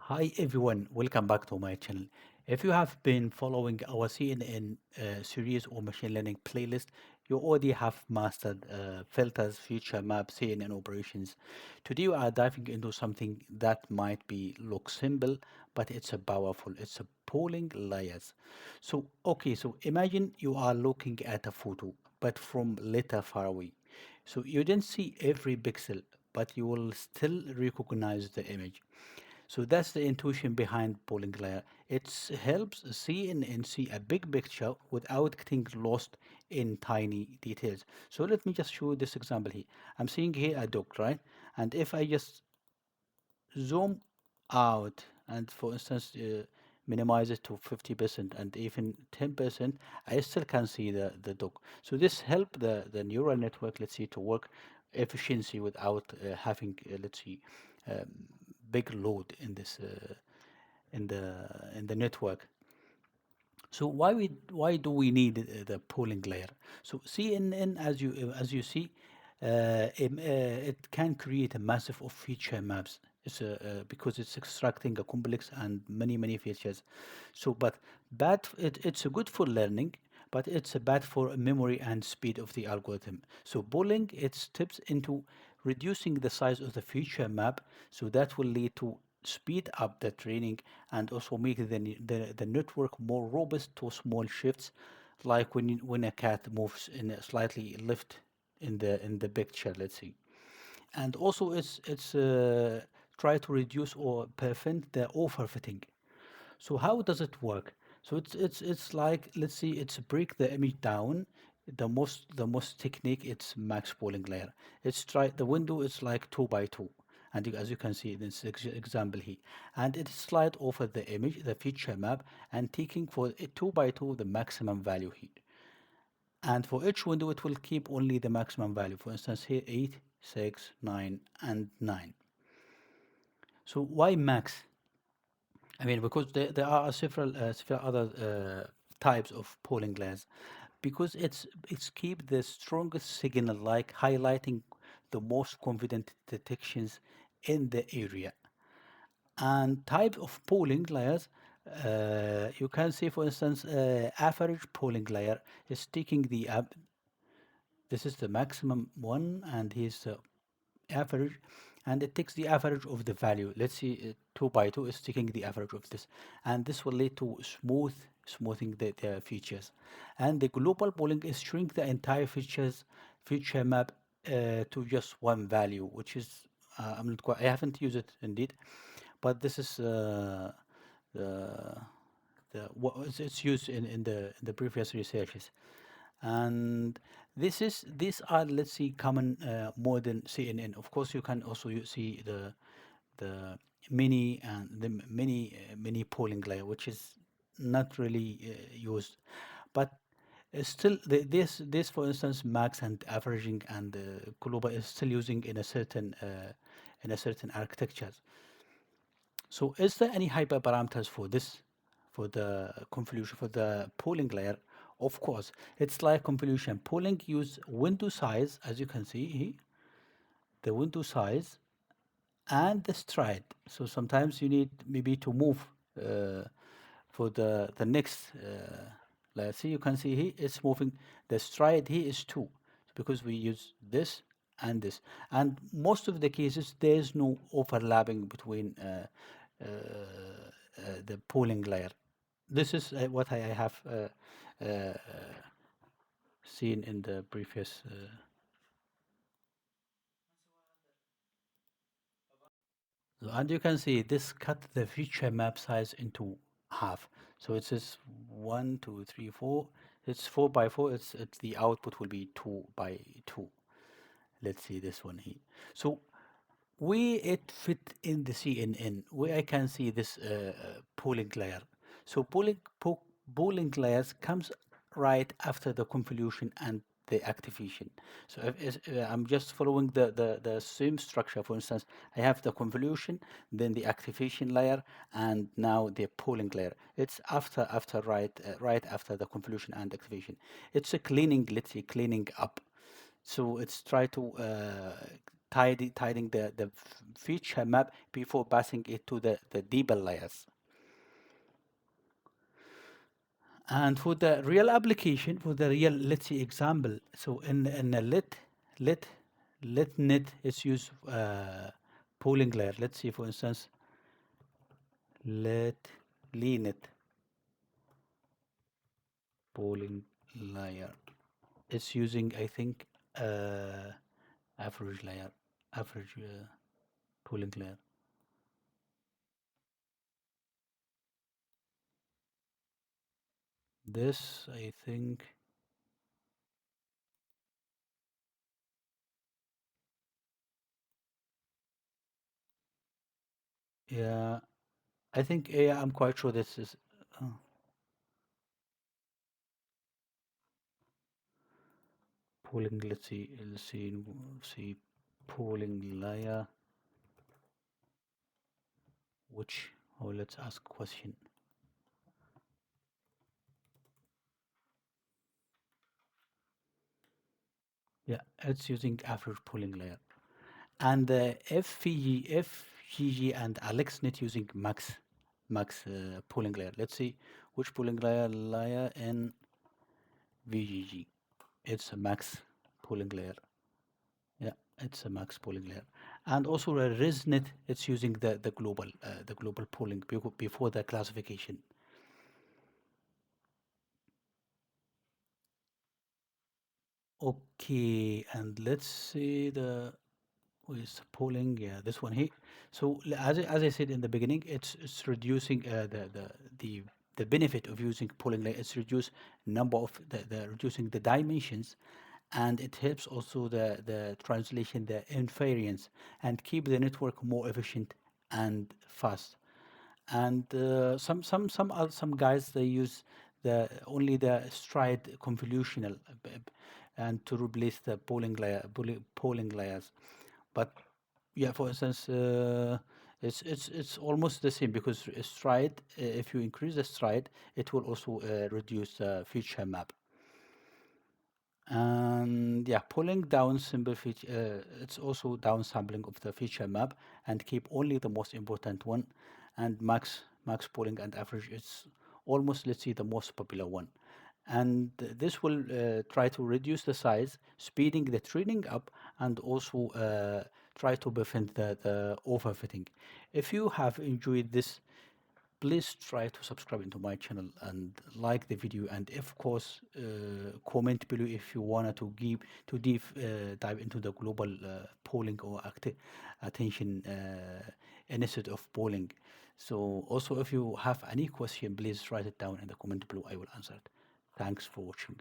Hi everyone, welcome back to my channel. If you have been following our CNN series or machine learning playlist, you already have mastered filters, feature maps, CNN operations. Today we are diving into something that might be look simple, but it's a powerful. It's a pooling layers. So imagine you are looking at a photo, but from little far away. So you didn't see every pixel, but you will still recognize the image. So that's the intuition behind polling layer. It helps see and see a big picture without getting lost in tiny details. So let me just show you this example here. I'm seeing here a dog, right? And if I just zoom out and for instance minimize it to 50% and even 10%, I still can see the dog. So this help the neural network, let's see, to work efficiency without having, let's see, um, big load in this in the network. So why do we need the polling layer? So CNN, as you see, it can create a massive of feature maps. Because it's extracting a complex and many features. So, but it's a good for learning, but it's a bad for memory and speed of the algorithm. So polling it steps into reducing the size of the feature map, so that will lead to speed up the training and also make the network more robust to small shifts, like when a cat moves in a slightly left in the picture, let's see. And also it's try to reduce or prevent the overfitting. So how does it work? So it's like, let's see, it's break the image down. The most technique, it's max pooling layer. It's try the window is like 2 by 2, and as you can see in this example here, and it slide over the image, the feature map, and taking for it 2 by 2 the maximum value here. And for each window, it will keep only the maximum value. For instance, here 8, 6, 9, and 9. So why max? I mean, because there are several other types of polling layers, because it's keep the strongest signal, like highlighting the most confident detections in the area. And type of polling layers, you can see, for instance, average polling layer is taking the this is the maximum one, and here's the average, and it takes the average of the value. Let's see, 2 by 2 is taking the average of this, and this will lead to smoothing the features. And the global polling is shrink the entire feature map to just one value, which is I'm not quite, I haven't used it indeed, but this is the what it's used in the previous researches. And these are, let's see, common more than CNN. Of course, you can also see the mini polling layer, which is not really used, but still this for instance max and averaging and global is still using in a certain architecture. So is there any hyperparameters for this, for the convolution, for the polling layer? Of course, it's like convolution. Polling use window size, as you can see here, the window size and the stride. So sometimes you need maybe to move uh, for the next. Let's see, you can see here it's moving. The stride here is 2 because we use this and this. And most of the cases there's no overlapping between the polling layer. This is what I have seen in the previous. And you can see this cut the feature map size into half. So it says 1, 2, 3, 4. It's 4 by 4. It's the output will be 2 by 2. Let's see this one here. So where it fit in the CNN, where I can see this polling layer. So polling layers comes right after the convolution and the activation. So I'm just following the same structure. For instance, I have the convolution, then the activation layer, and now the polling layer. It's after right after the convolution and activation. It's a cleaning, let's say, cleaning up. So it's try to tidying the feature map before passing it to the deeper layers. And for the real application, for the real, let's say, example, so in a lit lit net is use pooling layer. Let's see, for instance, lit linet pooling layer. It's using, I think, average layer, average pooling layer. This, I think, yeah, I think, yeah, I'm quite sure this is uh, pooling. Let's see, pooling layer, which, oh, let's ask question. Yeah, it's using average pooling layer. And FGG and AlexNet using max pooling layer. Let's see which pooling layer in VGG. It's a max pooling layer. Yeah, it's a max pooling layer. And also ResNet, it's using the global pooling before the classification. Okay, and let's see the with polling, yeah, this one here. So as I said in the beginning, it's reducing the the benefit of using polling layer. It's reduce number of the reducing the dimensions, and it helps also the translation, the invariance, and keep the network more efficient and fast. And some guys, they use the only the stride convolutional and to replace the polling layers. But yeah, for instance, it's almost the same because stride, if you increase the stride, it will also reduce the feature map. And yeah, pulling down simple feature, it's also down sampling of the feature map and keep only the most important one. And max pulling and average is almost, let's see, the most popular one. And this will try to reduce the size, speeding the training up, and also try to prevent the overfitting. If you have enjoyed this, please try to subscribe into my channel and like the video, and of course comment below if you wanted to give to deep dive into the global polling or attention instead of polling. So also, if you have any question, please write it down in the comment below. I will answer it. Thanks for watching.